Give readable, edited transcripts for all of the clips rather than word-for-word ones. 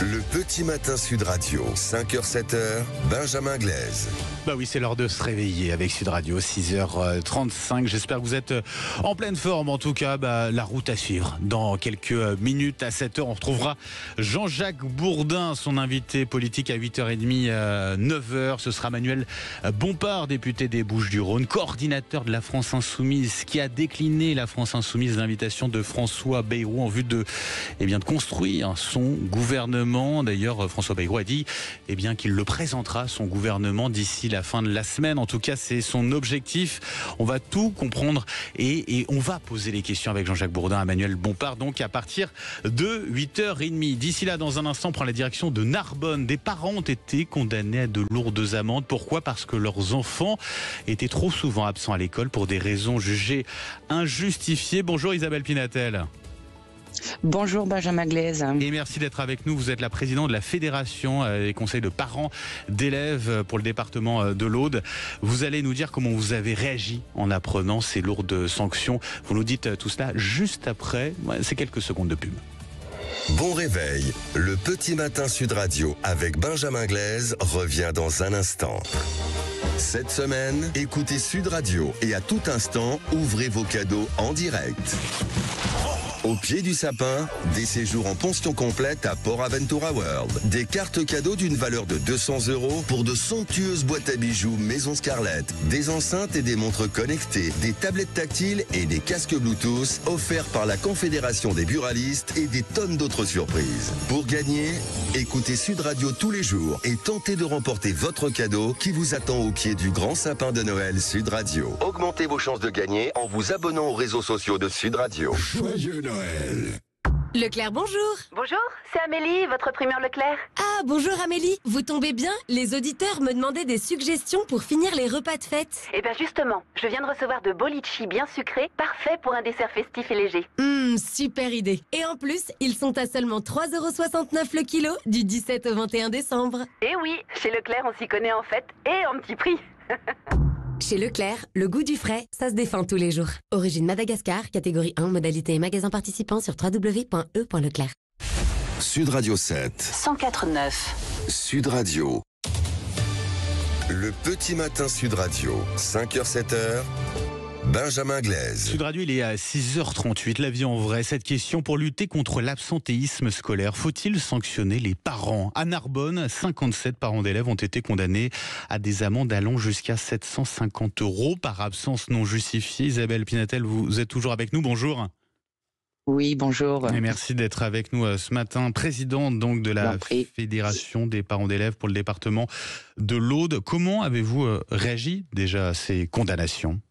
Le petit matin Sud Radio, 5h-7h, Benjamin Glaise. Bah oui, c'est l'heure de se réveiller avec Sud Radio, 6h35. J'espère que vous êtes en pleine forme. En tout cas, la route à suivre. Dans quelques minutes, à 7h, on retrouvera Jean-Jacques Bourdin, son invité politique à 8h30, 9h. Ce sera Manuel Bompard, député des Bouches-du-Rhône, coordinateur de la France Insoumise, qui a décliné la France Insoumise, l'invitation de François Bayrou en vue de construire son gouvernement. D'ailleurs, François Bayrou a dit qu'il le présentera, son gouvernement, d'ici la fin de la semaine. En tout cas, c'est son objectif. On va tout comprendre et on va poser les questions avec Jean-Jacques Bourdin à Manuel Bompard, donc à partir de 8h30. D'ici là, dans un instant, on prend la direction de Narbonne. Des parents ont été condamnés à de lourdes amendes. Pourquoi ? Parce que leurs enfants étaient trop souvent absents à l'école pour des raisons jugées injustifiées. Bonjour Isabelle Pinatel. Bonjour Benjamin Glaise. Et merci d'être avec nous. Vous êtes la présidente de la Fédération des conseils de parents d'élèves pour le département de l'Aude. Vous allez nous dire comment vous avez réagi en apprenant ces lourdes sanctions. Vous nous dites tout cela juste après ces quelques secondes de pub. Bon réveil, le petit matin Sud Radio avec Benjamin Glaise revient dans un instant. Cette semaine, écoutez Sud Radio et à tout instant, ouvrez vos cadeaux en direct. Au pied du sapin, des séjours en pension complète à Port Aventura World. Des cartes cadeaux d'une valeur de 200 € pour de somptueuses boîtes à bijoux Maison Scarlett. Des enceintes et des montres connectées, des tablettes tactiles et des casques Bluetooth offerts par la Confédération des buralistes et des tonnes d'autres surprises. Pour gagner, écoutez Sud Radio tous les jours et tentez de remporter votre cadeau qui vous attend au pied du grand sapin de Noël Sud Radio. Augmentez vos chances de gagner en vous abonnant aux réseaux sociaux de Sud Radio. Joyeux Noël. Leclerc, bonjour. Bonjour, c'est Amélie, votre primeur Leclerc. Ah, bonjour Amélie. Vous tombez bien ? Les auditeurs me demandaient des suggestions pour finir les repas de fête. Eh bien justement, je viens de recevoir de beaux litchis bien sucrés, parfait pour un dessert festif et léger. Super idée. Et en plus, ils sont à seulement 3,69 € le kilo, du 17 au 21 décembre. Eh oui, chez Leclerc, on s'y connaît en fait, et en petit prix. Chez Leclerc, le goût du frais, ça se défend tous les jours. Origine Madagascar, catégorie 1, modalité et magasin participant sur www.e.leclerc. Sud Radio 7. 104.9. Sud Radio. Le petit matin Sud Radio, 5h-7h, Benjamin Glaise. Sud Radio, il est à 6h38. La vie en vrai. Cette question: pour lutter contre l'absentéisme scolaire, faut-il sanctionner les parents ? À Narbonne, 57 parents d'élèves ont été condamnés à des amendes allant jusqu'à 750 € par absence non justifiée. Isabelle Pinatel, vous êtes toujours avec nous. Bonjour. Oui, bonjour. Et merci d'être avec nous ce matin. Présidente donc de la Fédération des parents d'élèves pour le département de l'Aude. Comment avez-vous réagi déjà à ces condamnations ?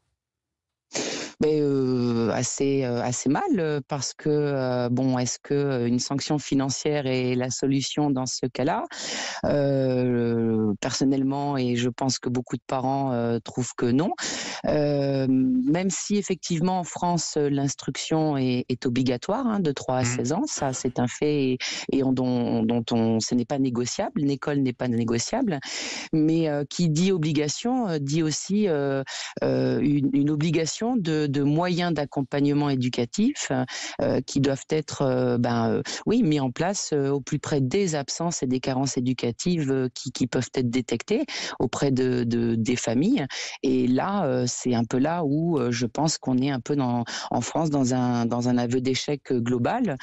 Assez mal, parce que est-ce que une sanction financière est la solution dans ce cas-là ? Personnellement, et je pense que beaucoup de parents trouvent que non. Même si effectivement en France l'instruction est obligatoire, de 3 à 16 ans, ça c'est un fait et ce n'est pas négociable. L'école n'est pas négociable, mais qui dit obligation dit aussi une obligation de moyens d'accompagnement éducatif qui doivent être mis en place au plus près des absences et des carences éducatives qui peuvent être détectées auprès des familles. Et là, c'est un peu là où je pense qu'on est un peu en France dans un aveu d'échec global,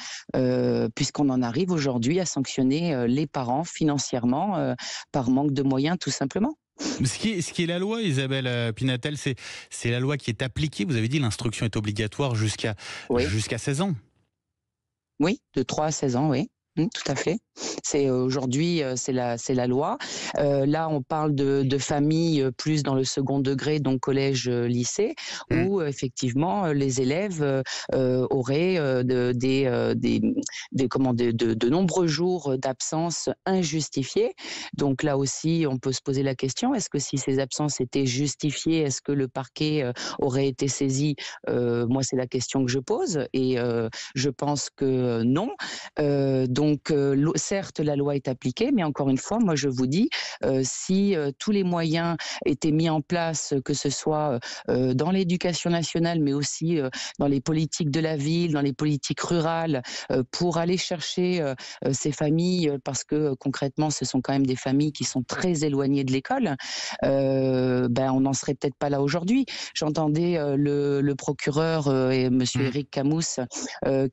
puisqu'on en arrive aujourd'hui à sanctionner les parents financièrement par manque de moyens, tout simplement. Ce qui est la loi, Isabelle Pinatel, c'est la loi qui est appliquée. Vous avez dit l'instruction est obligatoire jusqu'à 16 ans. Oui, de 3 à 16 ans, oui. Tout à fait. C'est aujourd'hui, c'est la loi. Là, on parle de familles plus dans le second degré, donc collège, lycée, où effectivement les élèves auraient de nombreux jours d'absence injustifiés. Donc là aussi, on peut se poser la question, est-ce que si ces absences étaient justifiées, est-ce que le parquet aurait été saisi ? Moi, c'est la question que je pose et je pense que non. Donc Donc, certes, la loi est appliquée, mais encore une fois, moi je vous dis, si tous les moyens étaient mis en place, que ce soit dans l'éducation nationale, mais aussi dans les politiques de la ville, dans les politiques rurales, pour aller chercher ces familles, parce que concrètement, ce sont quand même des familles qui sont très éloignées de l'école, on n'en serait peut-être pas là aujourd'hui. J'entendais le procureur et Monsieur Éric Camous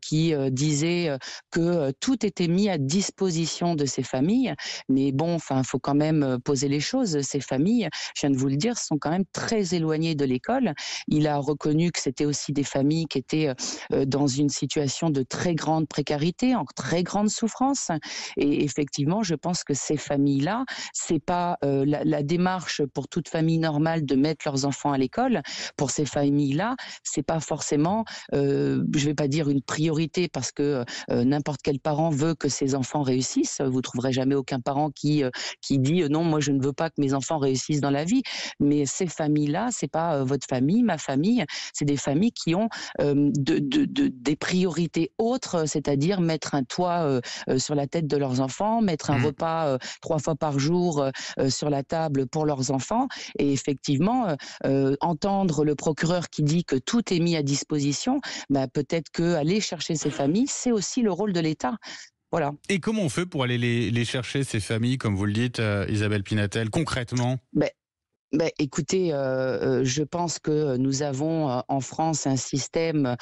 qui disait que tout était mis à disposition de ces familles, mais bon, enfin, faut quand même poser les choses. Ces familles, je viens de vous le dire, sont quand même très éloignées de l'école. Il a reconnu que c'était aussi des familles qui étaient dans une situation de très grande précarité, en très grande souffrance. Et effectivement, je pense que ces familles-là, c'est pas la démarche pour toute famille normale de mettre leurs enfants à l'école. Pour ces familles-là, c'est pas forcément, je vais pas dire une priorité, parce que n'importe quel parent veut que ses enfants réussissent. Vous trouverez jamais aucun parent qui dit non, moi je ne veux pas que mes enfants réussissent dans la vie. Mais ces familles-là, c'est pas votre famille, ma famille, c'est des familles qui ont des priorités autres, c'est-à-dire mettre un toit sur la tête de leurs enfants, mettre un repas 3 fois par jour sur la table pour leurs enfants. Et effectivement, entendre le procureur qui dit que tout est mis à disposition, peut-être qu'aller chercher ces familles, c'est aussi le rôle de l'État. Voilà. Et comment on fait pour aller les chercher, ces familles, comme vous le dites, Isabelle Pinatel, concrètement ? Écoutez, je pense que nous avons en France un système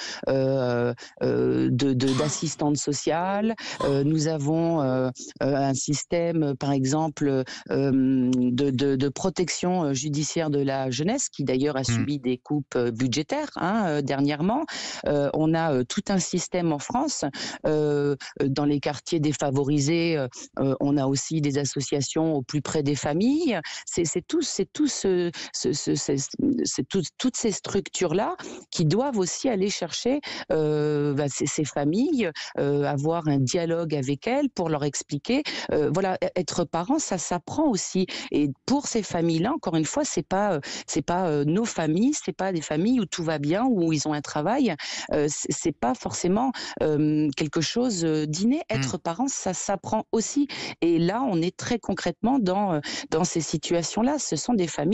d'assistante sociale. Nous avons un système, par exemple, de protection judiciaire de la jeunesse, qui d'ailleurs a subi des coupes budgétaires dernièrement. On a tout un système en France. Dans les quartiers défavorisés, on a aussi des associations au plus près des familles. C'est toutes ces structures-là qui doivent aussi aller chercher ces familles, avoir un dialogue avec elles pour leur expliquer. Voilà, être parent, ça s'apprend aussi. Et pour ces familles-là, encore une fois, c'est pas nos familles, c'est pas des familles où tout va bien, où ils ont un travail. C'est pas forcément quelque chose d'inné. Être parent, ça s'apprend aussi. Et là, on est très concrètement dans ces situations-là. Ce sont des familles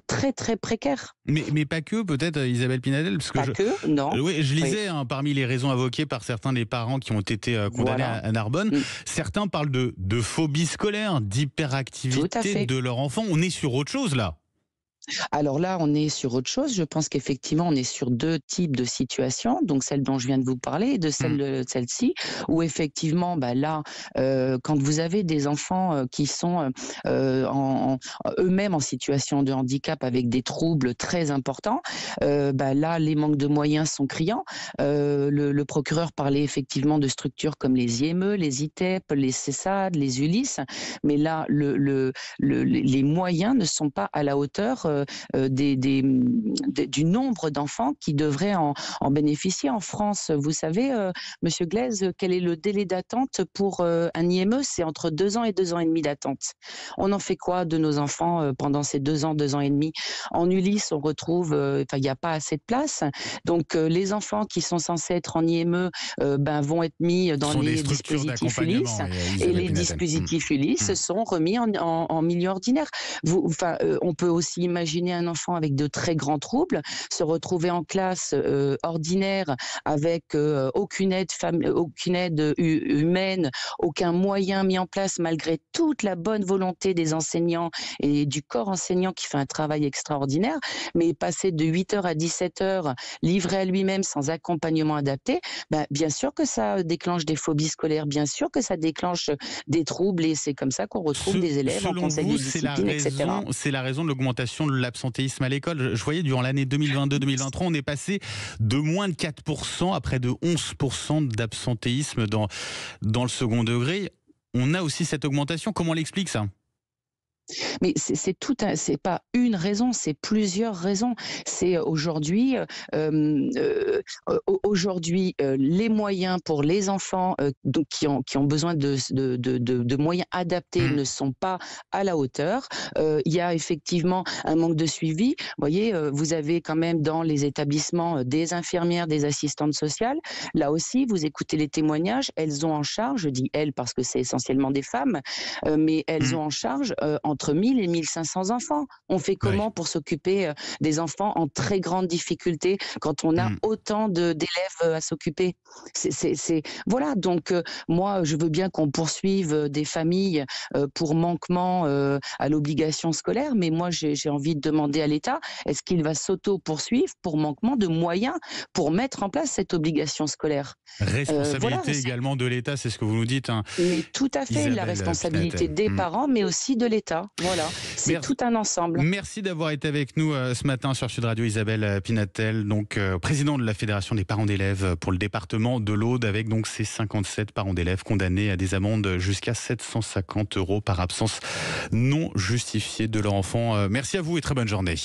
très très précaires. Mais pas que, peut-être, Isabelle Pinatel, parce que non. Oui, je lisais parmi les raisons invoquées par certains des parents qui ont été condamnés à Narbonne, certains parlent de phobie scolaire, d'hyperactivité de leur enfant. On est sur autre chose là. Alors là, on est sur autre chose. Je pense qu'effectivement, on est sur 2 types de situations, donc celle dont je viens de vous parler et de celle-ci, où effectivement, là, quand vous avez des enfants qui sont eux-mêmes en situation de handicap avec des troubles très importants, là, les manques de moyens sont criants. Le procureur parlait effectivement de structures comme les IME, les ITEP, les CESAD, les ULIS, mais là, les moyens ne sont pas à la hauteur du nombre d'enfants qui devraient en bénéficier en France. Vous savez, Monsieur Glaise, quel est le délai d'attente pour un IME? C'est entre 2 ans et 2 ans et demi d'attente. On en fait quoi de nos enfants pendant ces 2 ans et demi? En Ulysse, on retrouve, il n'y a pas assez de place. Donc, les enfants qui sont censés être en IME vont être mis dans les dispositifs Ulysse. Et les dispositifs Ulysse sont remis en milieu ordinaire. On peut aussi imaginer un enfant avec de très grands troubles se retrouver en classe ordinaire avec aucune aide humaine, aucun moyen mis en place malgré toute la bonne volonté des enseignants et du corps enseignant qui fait un travail extraordinaire, mais passer de 8h à 17h livré à lui-même sans accompagnement adapté, bien sûr que ça déclenche des phobies scolaires, bien sûr que ça déclenche des troubles, et c'est comme ça qu'on retrouve des élèves en conseil de discipline, etc. C'est la raison de l'augmentation de l'absentéisme à l'école. Je voyais durant l'année 2022-2023, on est passé de moins de 4% à près de 11% d'absentéisme dans le second degré. On a aussi cette augmentation. Comment on l'explique ça ? Mais c'est pas une raison, c'est plusieurs raisons. C'est aujourd'hui, les moyens pour les enfants donc qui ont besoin de moyens adaptés ne sont pas à la hauteur. Il y a effectivement un manque de suivi. Vous voyez, vous avez quand même dans les établissements des infirmières, des assistantes sociales. Là aussi, vous écoutez les témoignages, elles ont en charge, je dis elles parce que c'est essentiellement des femmes, mais elles ont en charge entre 1000 et 1500 enfants. On fait comment pour s'occuper des enfants en très grande difficulté quand on a autant d'élèves à s'occuper? Voilà, donc moi, je veux bien qu'on poursuive des familles pour manquement à l'obligation scolaire, mais moi, j'ai envie de demander à l'État, est-ce qu'il va s'auto-poursuivre pour manquement de moyens pour mettre en place cette obligation scolaire? Responsabilité également de l'État, c'est ce que vous nous dites. Hein. Mais tout à fait, Isabelle la responsabilité Pinatel. des parents, mais aussi de l'État. Voilà, c'est tout un ensemble. Merci d'avoir été avec nous ce matin sur Sud Radio, Isabelle Pinatel, donc présidente de la Fédération des parents d'élèves pour le département de l'Aude, avec donc ces 57 parents d'élèves condamnés à des amendes jusqu'à 750 € par absence non justifiée de leur enfant. Merci à vous et très bonne journée.